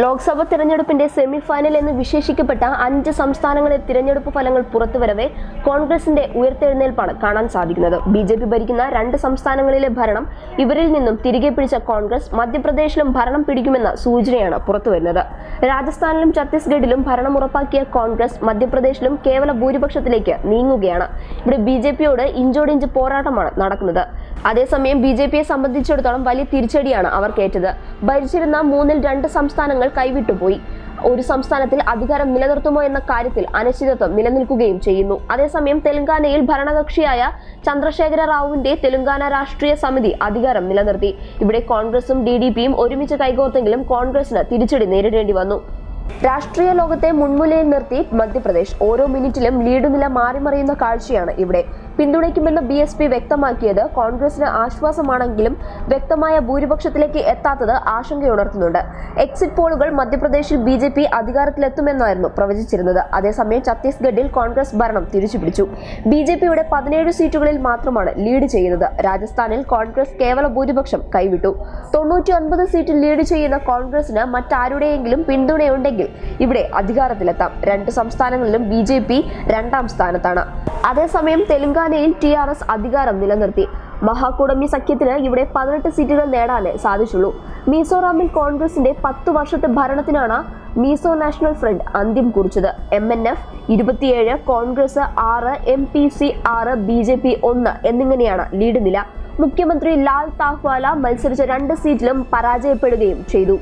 ലോക്സഭാ തിരഞ്ഞെടുപ്പിന്റെ സെമിഫൈനൽ എന്ന് വിശേഷിക്കപ്പെട്ട 5 സംസ്ഥാനങ്ങളിലെ തിരഞ്ഞെടുപ്പ് ഫലങ്ങൾ പുറത്തുവരവെ കോൺഗ്രസിന്റെ ഉയർത്തെഴുന്നേൽപ്പാണ് കാണാൻ സാധിക്കുന്നത്. ബിജെപി ഭരിക്കുന്ന 2 സംസ്ഥാനങ്ങളിലെ ഭരണം ഇവരിൽ നിന്നും തിരികെ പിടിച്ച കോൺഗ്രസ് മധ്യപ്രദേശിലും ഭരണം പിടിക്കുമെന്ന സൂചനയാണ് പുറത്തുവരുന്നത്. രാജസ്ഥാനിലും ഛത്തീസ്ഗഡിലും ഭരണം ഉറപ്പാക്കിയ കോൺഗ്രസ് മധ്യപ്രദേശിലും കേവല ഭൂരിപക്ഷത്തിലേക്ക് നീങ്ങുകയാണ്. ഇവിടെ ബിജെപിയോട് ഇഞ്ചോടിഞ്ച് പോരാട്ടമാണ് നടക്കുന്നത്. അതേസമയം ബിജെപിയെ സംബന്ധിച്ചിടത്തോളം വലിയ തിരിച്ചടിയാണ് അവർക്കേറ്റത്. ഭരിച്ചിരുന്ന 3-ൽ 2 സംസ്ഥാനങ്ങൾ കൈവിട്ടുപോയി. ഒരു സംസ്ഥാനത്തിൽ അധികാരം നിലനിർത്തുമോ എന്ന കാര്യത്തിൽ അനിശ്ചിതത്വം നിലനിൽക്കുകയും ചെയ്യുന്നു. അതേസമയം തെലങ്കാനയിൽ ഭരണകക്ഷിയായ ചന്ദ്രശേഖര റാവുവിന്റെ തെലങ്കാന രാഷ്ട്രീയ സമിതി അധികാരം നിലനിർത്തി. ഇവിടെ കോൺഗ്രസും DDPയും ഒരുമിച്ച് കൈകോർത്തെങ്കിലും കോൺഗ്രസിന് തിരിച്ചടി നേരിടേണ്ടി വന്നു. രാഷ്ട്രീയ ലോകത്തെ മുൻമുലയിൽ നിർത്തി മധ്യപ്രദേശ് ഓരോ മിനിറ്റിലും ലീഡ് നില മാറിമറിയുന്ന കാഴ്ചയാണ് ഇവിടെ. പിന്തുണയ്ക്കുമെന്ന് BSP വ്യക്തമാക്കിയത് കോൺഗ്രസിന് ആശ്വാസമാണെങ്കിലും വ്യക്തമായ ഭൂരിപക്ഷത്തിലേക്ക് എത്താത്തത് ആശങ്കയുണർത്തുന്നുണ്ട്. എക്സിറ്റ് പോളുകൾ മധ്യപ്രദേശിൽ BJP അധികാരത്തിലെത്തുമെന്നായിരുന്നു പ്രവചിച്ചിരുന്നത്. അതേസമയം ഛത്തീസ്ഗഡിൽ കോൺഗ്രസ് ഭരണം തിരിച്ചുപിടിച്ചു. BJPയുടെ 17 സീറ്റുകളിൽ മാത്രമാണ് ലീഡ് ചെയ്യുന്നത്. രാജസ്ഥാനിൽ കോൺഗ്രസ് കേവല ഭൂരിപക്ഷം കൈവിട്ടു. 99 സീറ്റിൽ ലീഡ് ചെയ്യുന്ന കോൺഗ്രസിന് മറ്റാരുടെയെങ്കിലും പിന്തുണയുണ്ടെങ്കിൽ ഇവിടെ അധികാരത്തിലെത്താം. 2 സംസ്ഥാനങ്ങളിലും BJP 2ാം സ്ഥാനത്താണ്. അതേസമയം തെലങ്കാനയിൽ TRS അധികാരം നിലനിർത്തി. മഹാകൂടമ്പി സഖ്യത്തിന് ഇവിടെ 18 സീറ്റുകൾ നേടാനേ സാധിച്ചുള്ളൂ. മിസോറാമിൽ കോൺഗ്രസിന്റെ 10 വർഷത്തെ ഭരണത്തിനാണ് മിസോ നാഷണൽ ഫ്രണ്ട് അന്ത്യം കുറിച്ചത്. MNF 27, കോൺഗ്രസ് 6, MPC 6, BJP 1 എന്നിങ്ങനെയാണ് ലീഡ് നില. മുഖ്യമന്ത്രി ലാൽ താഹ്വാല മത്സരിച്ച 2 സീറ്റിലും പരാജയപ്പെടുകയും ചെയ്തു.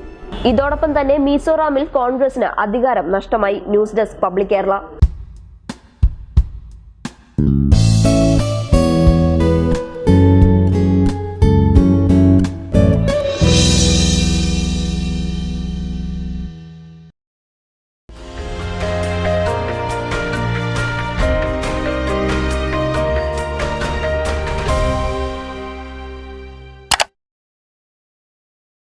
ഇതോടൊപ്പം തന്നെ മിസോറാമിൽ കോൺഗ്രസിന് അധികാരം നഷ്ടമായി. News desk public Kerala.